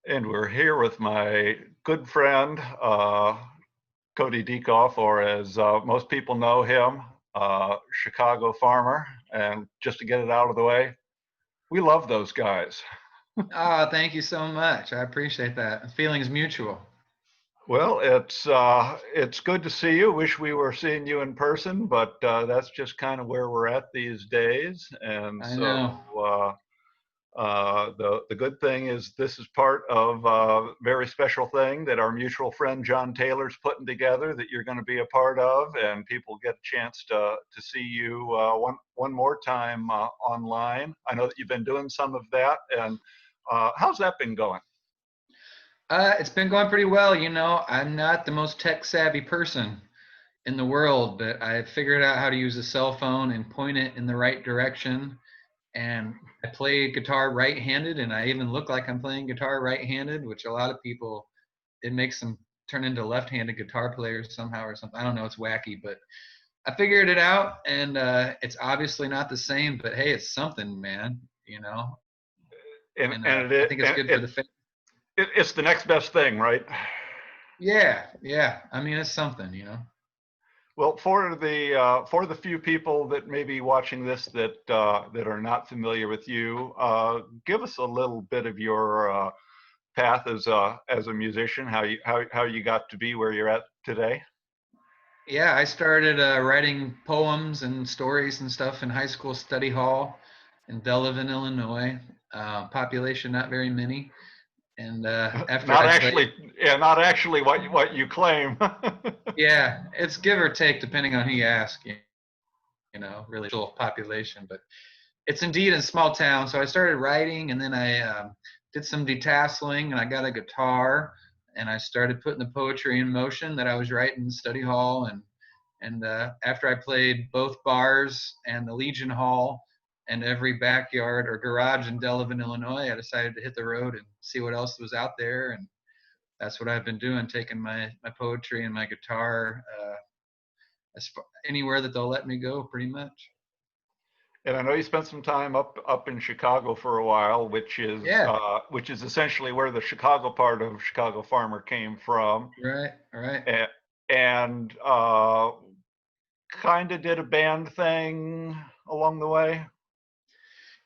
And we're here with my good friend, Cody Dekoff, or as most people know him, Chicago farmer. And just to get it out of the way, we love those guys. Oh, thank you so much. I appreciate that. Feelings mutual. Well, it's good to see you. Wish we were seeing you in person, but that's just kind of where we're at these days. And I so know. the good thing is this is part of a very special thing that our mutual friend John Taylor's putting together that you're going to be a part of, and people get a chance to see you one more time online. I know that you've been doing some of that, and how's that been going? It's been going pretty well. I'm not the most tech savvy person in the world, but I figured out how to use a cell phone and point it in the right direction. And I play guitar right-handed, and I even look like I'm playing guitar right-handed, which a lot of people, it makes them turn into left-handed guitar players somehow or something. I don't know. It's wacky, but I figured it out, and it's obviously not the same, but hey, it's something, man. You know, And and and I it, think it's and good for it, the family. it's the next best thing, right? Yeah, yeah. I mean, it's something. Well, for the few people that may be watching this that are not familiar with you, give us a little bit of your path as a musician, how you got to be where you're at today. Yeah, I started writing poems and stories and stuff in high school study hall in Delavan, Illinois. Population not very many, and after Not I played, actually, yeah, not actually what you claim. yeah, it's give or take depending on who you ask. Really little population, but it's indeed a small town. So I started writing, and then I did some detasseling, and I got a guitar, and I started putting the poetry in motion that I was writing in study hall. And after I played both bars and the Legion Hall and every backyard or garage in Delavan, Illinois, I decided to hit the road and see what else was out there. And that's what I've been doing, taking my poetry and my guitar anywhere that they'll let me go, pretty much. And I know you spent some time up in Chicago for a while, Yeah, which is essentially where the Chicago part of Chicago Farmer came from, right, right. and, and kind of did a band thing along the way.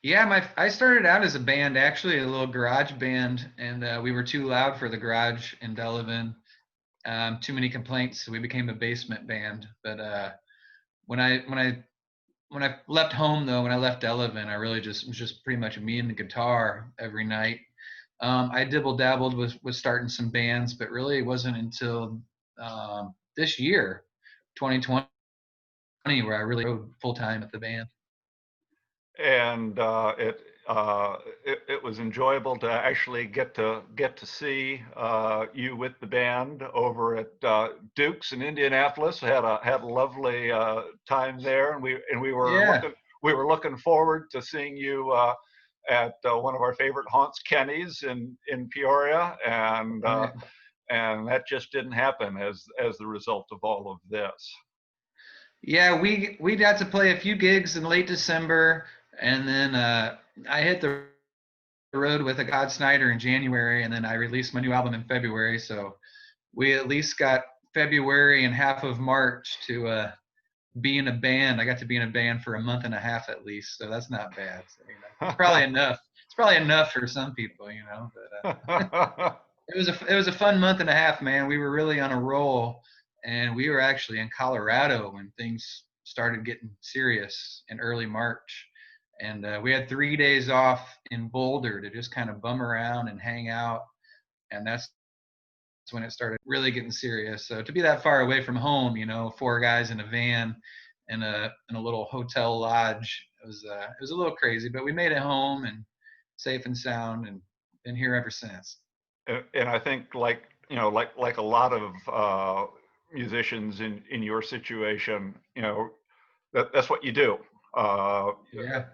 Yeah, I started out as a band, actually a little garage band, and we were too loud for the garage in Delavan. Too many complaints, so we became a basement band. But when I when I when I left home, though, when I left Delavan, I really just was just pretty much me and the guitar every night. I dibble dabbled with starting some bands, but really it wasn't until this year, 2020, where I really rode full time at the band. And it was enjoyable to actually get to see you with the band over at Duke's in Indianapolis. Had a lovely time there, and Yeah, we were looking forward to seeing you at one of our favorite haunts, Kenny's in Peoria, right. and that just didn't happen as the result of all of this. Yeah, we got to play a few gigs in late December, and then I hit the road with a God Snyder in January, and then I released my new album in February. So we at least got February and half of March to be in a band. I got to be in a band for a month and a half at least, so that's not bad. So, it's probably enough. It's probably enough for some people. But it was a fun month and a half, man. We were really on a roll, and we were actually in Colorado when things started getting serious in early March. And we had 3 days off in Boulder to just kind of bum around and hang out. And that's when it started really getting serious. So to be that far away from home, four guys in a van in a little hotel lodge, it was a little crazy, but we made it home and safe and sound, and been here ever since. And I think like a lot of musicians in your situation, that's what you do. Uh, Yeah.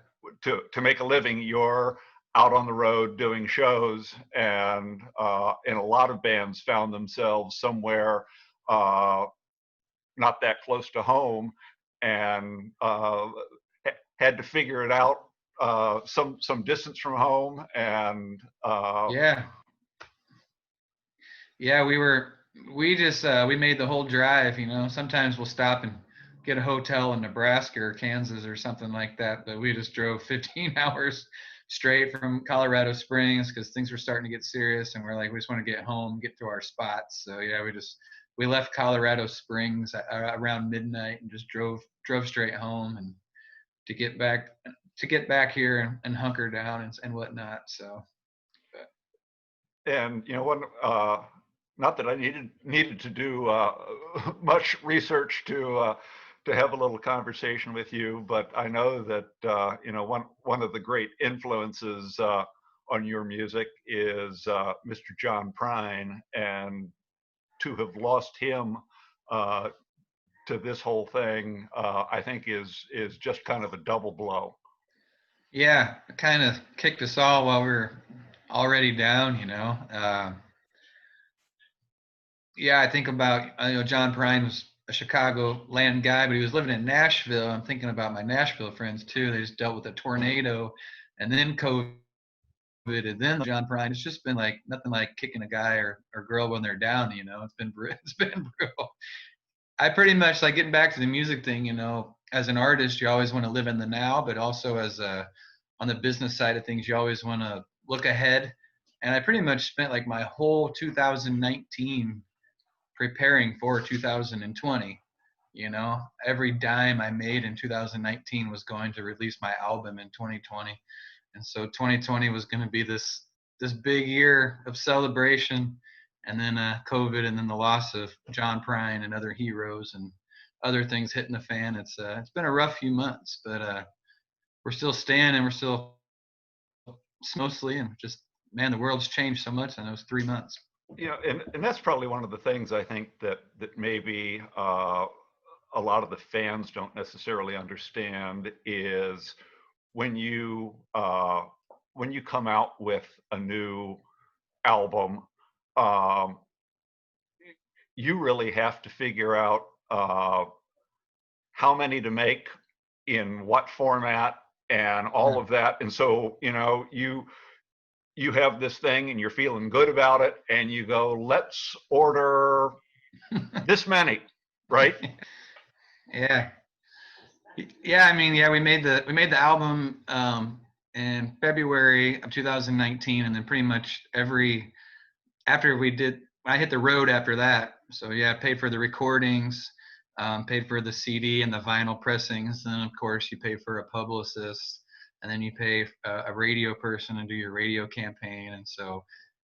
to make a living, you're out on the road doing shows, and a lot of bands found themselves somewhere uh, not that close to home, and had to figure it out some distance from home, and Yeah. Yeah, we made the whole drive, you know. Sometimes we'll stop and get a hotel in Nebraska or Kansas or something like that, but we just drove 15 hours straight from Colorado Springs because things were starting to get serious, and we're like, we just want to get home, get to our spots. So yeah, we left Colorado Springs around midnight and just drove straight home and to get back here and hunker down and whatnot. So And one, not that I needed to do much research to have a little conversation with you, but I know that one of the great influences on your music is Mr. John Prine, and to have lost him uh, to this whole thing, I think is just kind of a double blow. yeah, it kind of kicked us all while we were already down, you know. Yeah, I think about, John Prine was a Chicago land guy, but he was living in Nashville. I'm thinking about my Nashville friends too. They just dealt with a tornado and then COVID and then John Prine. It's just been like nothing like kicking a guy or girl when they're down, you know. It's been brutal. I pretty much like getting back to the music thing, you know, as an artist, you always want to live in the now, but also on the business side of things, you always want to look ahead. And I pretty much spent like my whole 2019 preparing for 2020. You know, every dime I made in 2019 was going to release my album in 2020, and so 2020 was going to be this big year of celebration, and then COVID, and then the loss of John Prine and other heroes and other things hitting the fan. It's been a rough few months, but we're still standing, we're still mostly, and just man, the world's changed so much in those 3 months. And that's probably one of the things I think that maybe a lot of the fans don't necessarily understand is when you uh, when you come out with a new album, um, you really have to figure out how many to make, in what format, and all of that. And so you have this thing and you're feeling good about it, and you go, let's order this many, right? Yeah. Yeah, I mean, yeah, we made the album in February of 2019, and then pretty much after I hit the road after that. So yeah, I paid for the recordings, paid for the CD and the vinyl pressings, and then of course you pay for a publicist, and then you pay a radio person to do your radio campaign, and so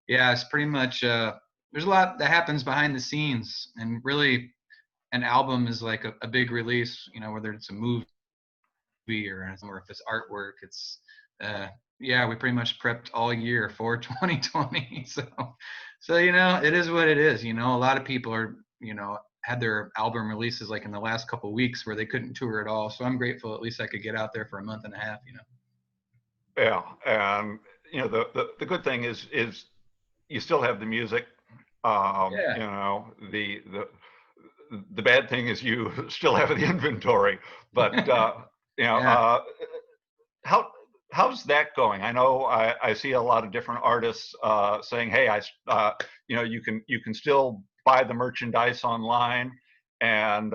yeah, it's pretty much there's a lot that happens behind the scenes, and really an album is like a big release, you know, whether it's a movie or if it's artwork. It's yeah, we pretty much prepped all year for 2020. So it is what it is. You know, a lot of people are had their album releases like in the last couple of weeks where they couldn't tour at all. So I'm grateful at least I could get out there for a month and a half. Yeah, and the good thing is you still have the music. Yeah, The bad thing is you still have the inventory. But you know, yeah. how how's that going? I know I see a lot of different artists saying, "Hey, you can still buy the merchandise online." And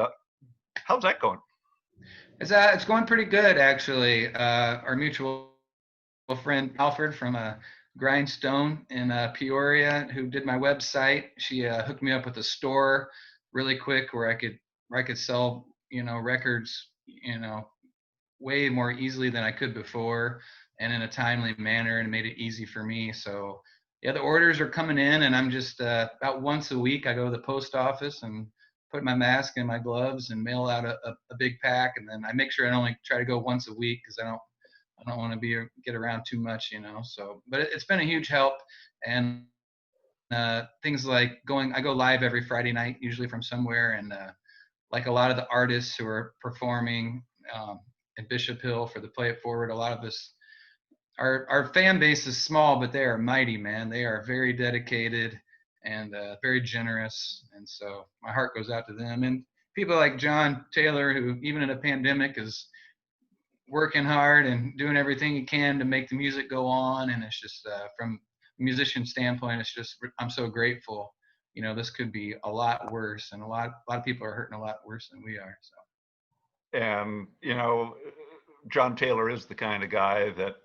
how's that going? It's going pretty good actually. Our mutual friend Alfred from Grindstone in Peoria, who did my website. She hooked me up with a store really quick where I could sell records way more easily than I could before, and in a timely manner, and it made it easy for me. So yeah, the orders are coming in, and I'm just about once a week I go to the post office and put my mask and my gloves and mail out a big pack, and then I make sure I only try to go once a week because I don't want to get around too much. So, but it's been a huge help, and things like I go live every Friday night, usually from somewhere, and like a lot of the artists who are performing in Bishop Hill for the Play It Forward, a lot of us, our fan base is small, but they are mighty, man. They are very dedicated and very generous, and so my heart goes out to them. And people like John Taylor, who even in a pandemic is working hard and doing everything he can to make the music go on. And it's just from a musician standpoint, it's just I'm so grateful this could be a lot worse, and a lot of people are hurting a lot worse than we are. So. And John Taylor is the kind of guy that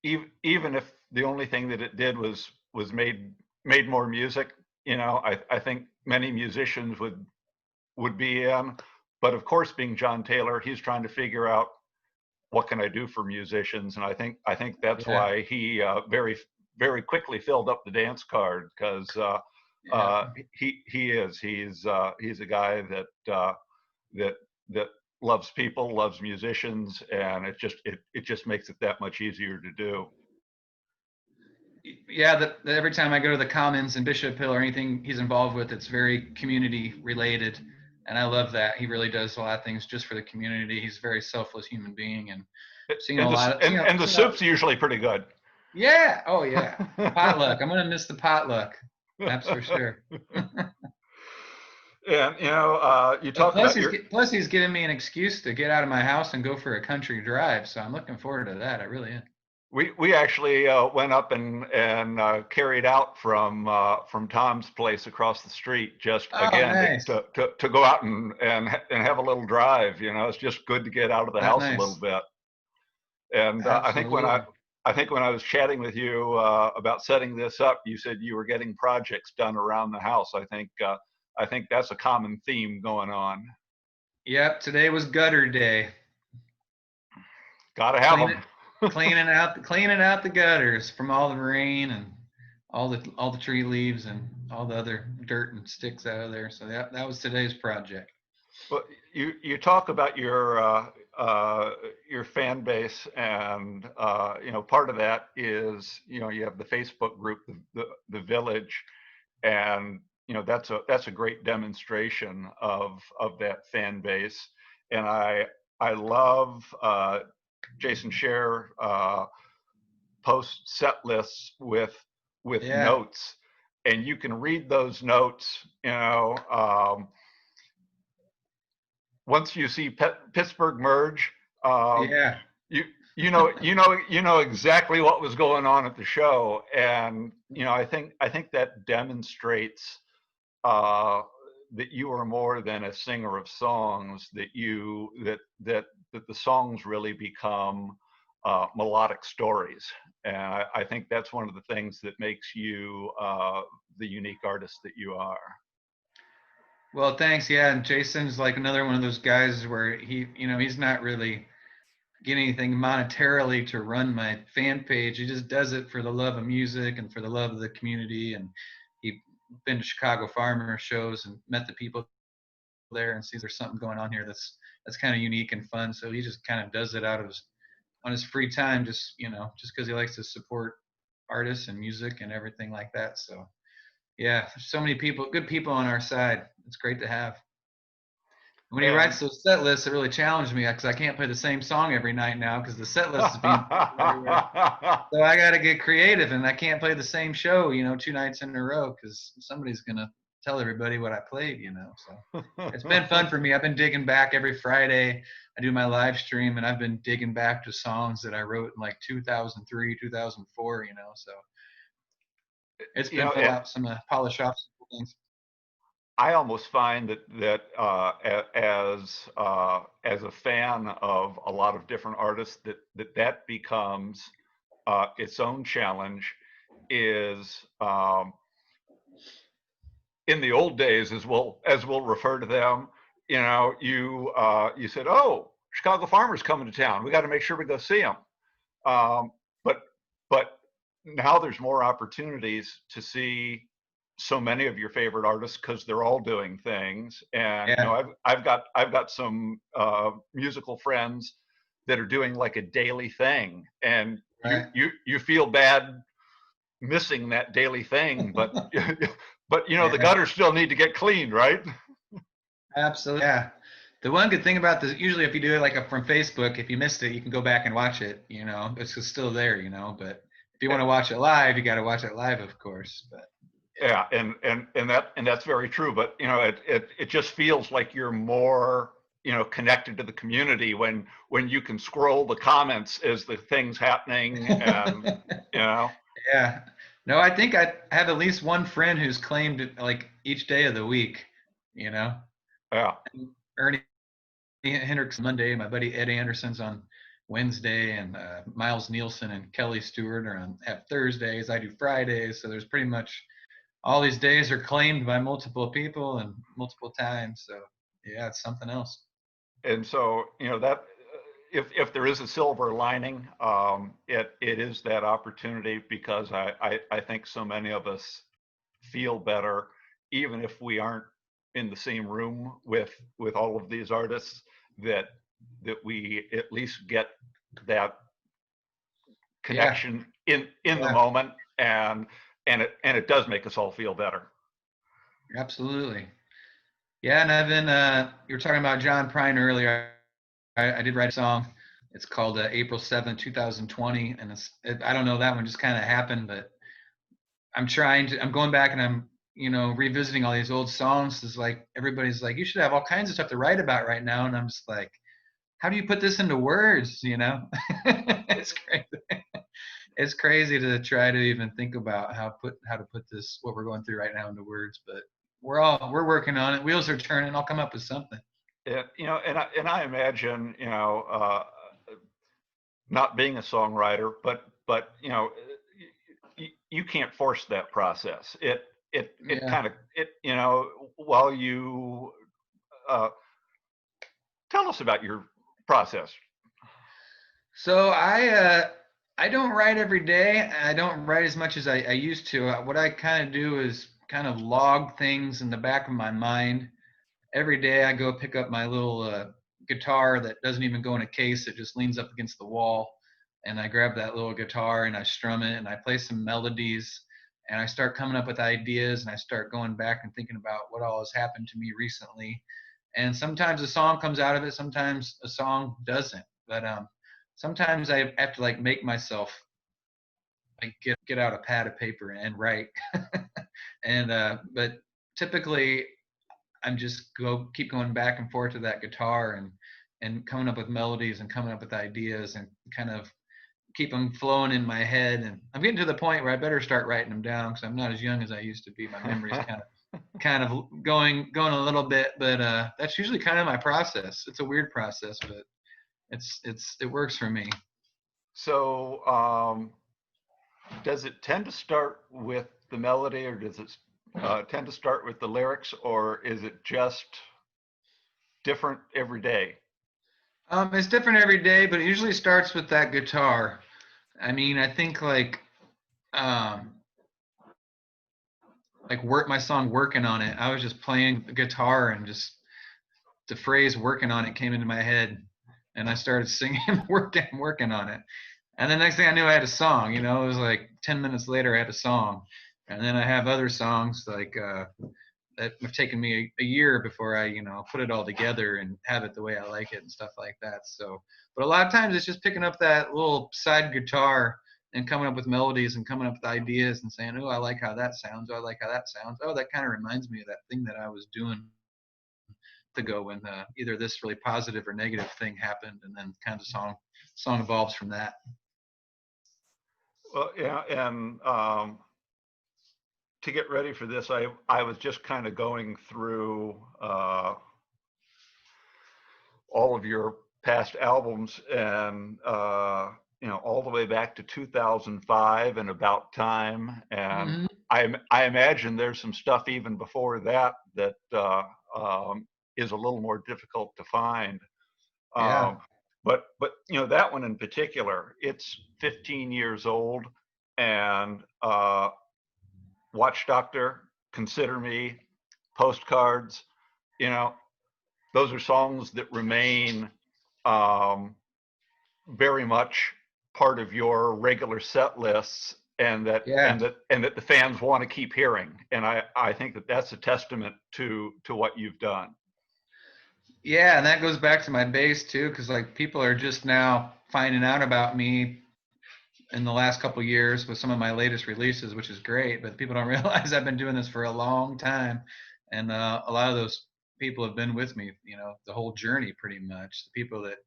even if the only thing that it did was made more music, I think many musicians would be in. But of course, being John Taylor, he's trying to figure out what can I do for musicians, and I think that's why he very very quickly filled up the dance card, because he's a guy that loves people, loves musicians, and it just makes it that much easier to do. Yeah, every time I go to the Commons in Bishop Hill or anything he's involved with, it's very community related, and I love that. He really does a lot of things just for the community. He's a very selfless human being, and seeing a lot of and the soup's usually pretty good. Yeah. Oh yeah. Potluck. I'm gonna miss the potluck. That's for sure. And you talk plus about plus he's giving me an excuse to get out of my house and go for a country drive, so I'm looking forward to that. I really am. We actually went up and carried out from Tom's place across the street, just again nice. to go out and have a little drive. It's just good to get out of the house a little bit. And I think when I was chatting with you about setting this up, you said you were getting projects done around the house. I think that's a common theme going on. Yep, today was gutter day. Gotta have them. cleaning out the gutters from all the rain and all the tree leaves and all the other dirt and sticks out of there. So that was today's project. Well, you talk about your fan base, and part of that is you have the Facebook group, the Village, and that's a great demonstration of that fan base. And I love Jason Scher post set lists with notes, and you can read those notes. Once you see Pittsburgh merge, you know exactly what was going on at the show, and I think that demonstrates that you are more than a singer of songs. That the songs really become melodic stories, and I think that's one of the things that makes you the unique artist that you are. Well, thanks. Yeah, and Jason's like another one of those guys where he's not really getting anything monetarily to run my fan page. He just does it for the love of music and for the love of the community. And he's been to Chicago Farmer shows and met the people there and sees there's something going on here that's kind of unique and fun. So he just kind of does it on his free time, just because he likes to support artists and music and everything like that. So yeah, there's so many good people on our side. It's great to have. When he writes those set lists, it really challenged me because I can't play the same song every night now because the set list is being everywhere. So I got to get creative, and I can't play the same show, 2 nights in a row because somebody's gonna tell everybody what I played, So it's been fun for me. I've been digging back every Friday. I do my live stream, and I've been digging back to songs that I wrote in like 2003, 2004, So it's been fun out some polish off some things. I almost find that as a fan of a lot of different artists, that becomes its own challenge. Is in the old days, as we'll refer to them, you said, "Oh, Chicago Farmer's coming to town. We got to make sure we go see him." But now there's more opportunities to see so many of your favorite artists because they're all doing things. And I've got some musical friends that are doing like a daily thing, and you feel bad missing that daily thing, but the gutters still need to get cleaned, right? Absolutely. Yeah. The one good thing about this, usually if you do it like from Facebook, if you missed it, you can go back and watch it, it's still there, but if you want to watch it live, you got to watch it live, of course. But yeah, and that's very true. But it just feels like you're more connected to the community when you can scroll the comments as the thing's happening, and Yeah, No, I think I have at least one friend who's claimed it like each day of the week, you know. Yeah. Ernie Hendricks Monday, my buddy Ed Anderson's on Wednesday, and Miles Nielsen and Kelly Stewart are on have Thursdays. I do Fridays, so there's pretty much all these days are claimed by multiple people and multiple times. So yeah, it's something else. And so, that if there is a silver lining, it is that opportunity, because I think so many of us feel better, even if we aren't in the same room with all of these artists, that we at least get that Yeah, connection in the yeah, moment, and it does make us all feel better. absolutely. Yeah, and I've been you were talking about John Prine earlier. I did write a song. It's called April 7th, 2020, and I don't know, that one just kind of happened, but I'm going back and I'm, revisiting all these old songs. It's like everybody's like, you should have all kinds of stuff to write about right now, and I'm just like, how do you put this into words? It's crazy. It's crazy to try to even think about how to put this, what we're going through right now, into words. But we're working on it. Wheels are turning. I'll come up with something. And I imagine, not being a songwriter, but you can't force that process. It Yeah. kind of it while you uh, tell us about your process. So I don't write every day. I don't write as much as I used to. What I kind of do is kind of log things in the back of my mind. Every day I go pick up my little guitar that doesn't even go in a case. It just leans up against the wall, and I grab that little guitar and I strum it and I play some melodies, and I start coming up with ideas, and I start going back and thinking about what all has happened to me recently. And sometimes a song comes out of it, sometimes a song doesn't. But sometimes I have to like make myself like get out a pad of paper and write. And but typically I'm just keep going back and forth to that guitar and coming up with melodies and coming up with ideas and kind of keep them flowing in my head. And I'm getting to the point where I better start writing them down because I'm not as young as I used to be. My memory's kind of going a little bit, but that's usually kind of my process. It's a weird process, but it works for me. So, does it tend to start with the melody, or does it tend to start with the lyrics, or is it just different every day? It's different every day, but it usually starts with that guitar. I mean, I think um, like work my song "Working on It." I was just playing the guitar and just the phrase "working on it" came into my head, and I started singing working on it. And the next thing I knew, I had a song. It was like 10 minutes later, I had a song, and then I have other songs like that have taken me a year before I, put it all together and have it the way I like it and stuff like that. So, but a lot of times it's just picking up that little side guitar and coming up with melodies and coming up with ideas and saying, oh, I like how that sounds. Oh, I like how that sounds. Oh, that kind of reminds me of that thing that I was doing to go when either this really positive or negative thing happened, and then kind of song evolves from that. Well, yeah, and to get ready for this, I was just kind of going through all of your past albums, and all the way back to 2005 and About Time, and Mm-hmm. I imagine there's some stuff even before that that is a little more difficult to find. Yeah. Um, but that one in particular, it's 15 years old, and Watch Doctor, Consider Me, Postcards, you know, those are songs that remain um, very much part of your regular set lists, and that Yeah. and that and that the fans want to keep hearing. And I think that that's a testament to what you've done. Yeah, and that goes back to my bass too, because like people are just now finding out about me in the last couple of years with some of my latest releases, which is great. But people don't realize I've been doing this for a long time, and a lot of those people have been with me, the whole journey pretty much. The people that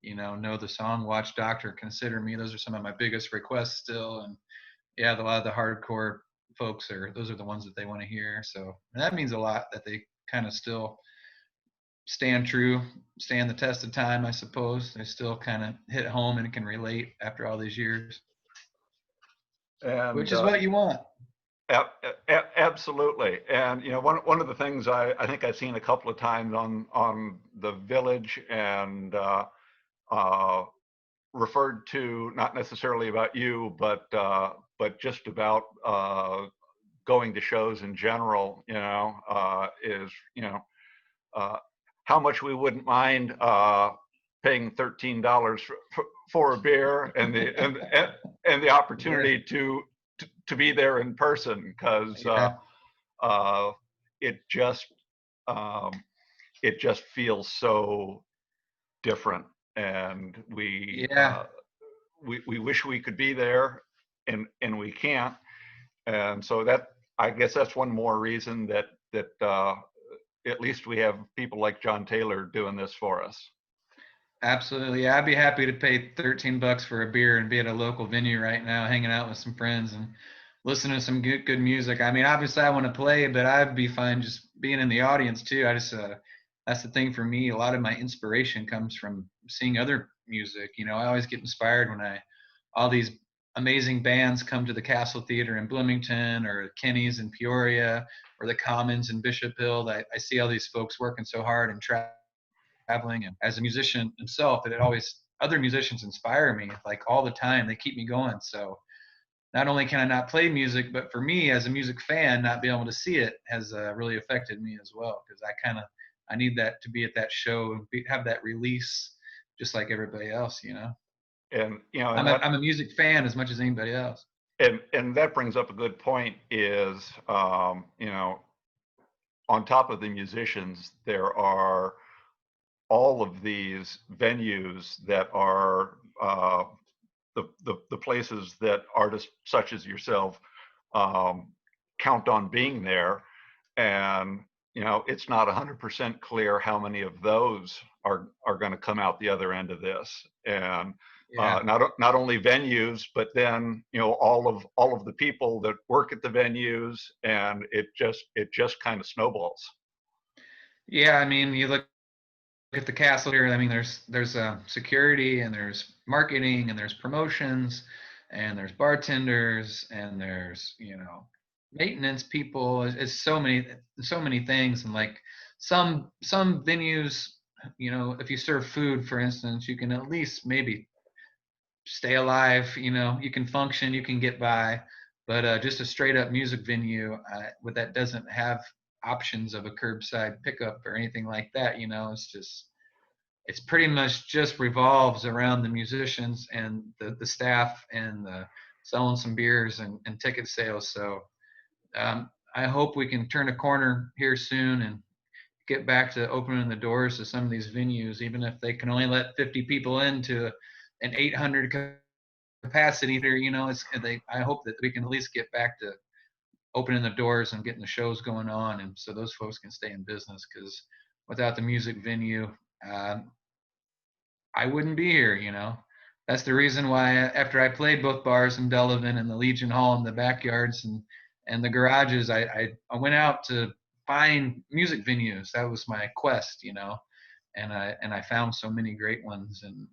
know the song "Watch Doctor," "Consider Me." Those are some of my biggest requests still, and yeah, a lot of the hardcore folks those are the ones that they want to hear. So and that means a lot that they kind of still stand true, stand the test of time, I suppose. They still kind of hit home and can relate after all these years, And which is what you want. Absolutely. And one of the things I think I've seen a couple of times on the Village and uh, referred to, not necessarily about you, but just about going to shows in general, is uh, how much we wouldn't mind paying $13 for a beer and the opportunity to be there in person, because Yeah. it just um, it just feels so different, and Yeah. we wish we could be there, and we can't. And so that, I guess that's one more reason that at least we have people like John Taylor doing this for us. Absolutely. Yeah, I'd be happy to pay $13 for a beer and be at a local venue right now, hanging out with some friends and listening to some good music. I mean, obviously I want to play, but I'd be fine just being in the audience too. I just that's the thing for me. A lot of my inspiration comes from seeing other music. I always get inspired when all these amazing bands come to the Castle Theater in Bloomington or Kenny's in Peoria or the Commons in Bishop Hill. I see all these folks working so hard and traveling, and as a musician himself, that it always other musicians inspire me like all the time. They keep me going. So not only can I not play music, but for me as a music fan, not being able to see it has really affected me as well, because I need that to be at that show and have that release just like everybody else. And I'm a music fan as much as anybody else. and that brings up a good point. Is on top of the musicians, there are all of these venues that are the places that artists such as yourself count on being there. And it's not 100% clear how many of those are going to come out the other end of this. And Yeah. not only venues, but then all of the people that work at the venues, and it just kind of snowballs. Yeah, I mean, you look at the castle here. I mean, there's security and there's marketing and there's promotions and there's bartenders and there's maintenance people. It's so many things. And like some venues, if you serve food, for instance, you can at least maybe stay alive. You can function, you can get by. But just a straight up music venue, that doesn't have options of a curbside pickup or anything like that. It's pretty much just revolves around the musicians and the staff and selling some beers and ticket sales. So I hope we can turn a corner here soon and get back to opening the doors to some of these venues, even if they can only let 50 people into an 800 capacity theater. I hope that we can at least get back to opening the doors and getting the shows going on, and so those folks can stay in business, because without the music venue, I wouldn't be here. That's the reason why after I played both bars in Delavan and the Legion Hall and the backyards and the garages, I went out to find music venues. That was my quest, and I found so many great ones, and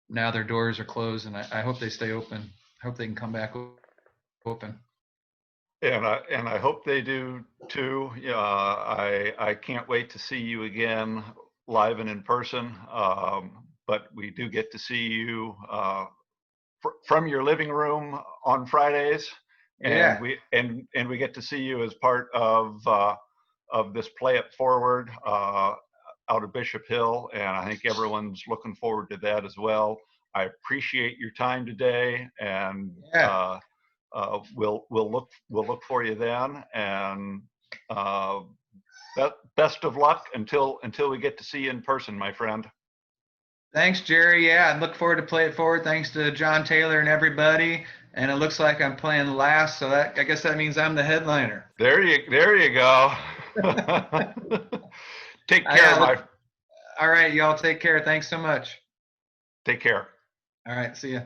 now their doors are closed, and I hope they stay open. I hope they can come back open. And I hope they do too. I can't wait to see you again live and in person. But we do get to see you from your living room on Fridays, and Yeah. we get to see you as part of this Play It Forward out of Bishop Hill, and I think everyone's looking forward to that as well. I appreciate your time today, and Yeah. we'll look for you then. And best of luck until we get to see you in person, my friend. Thanks, Jerry. Yeah, I look forward to Play It Forward. Thanks to John Taylor and everybody. And it looks like I'm playing last, so I guess that means I'm the headliner. There you go. Take care, All right, y'all. Take care. Thanks so much. Take care. All right. See ya.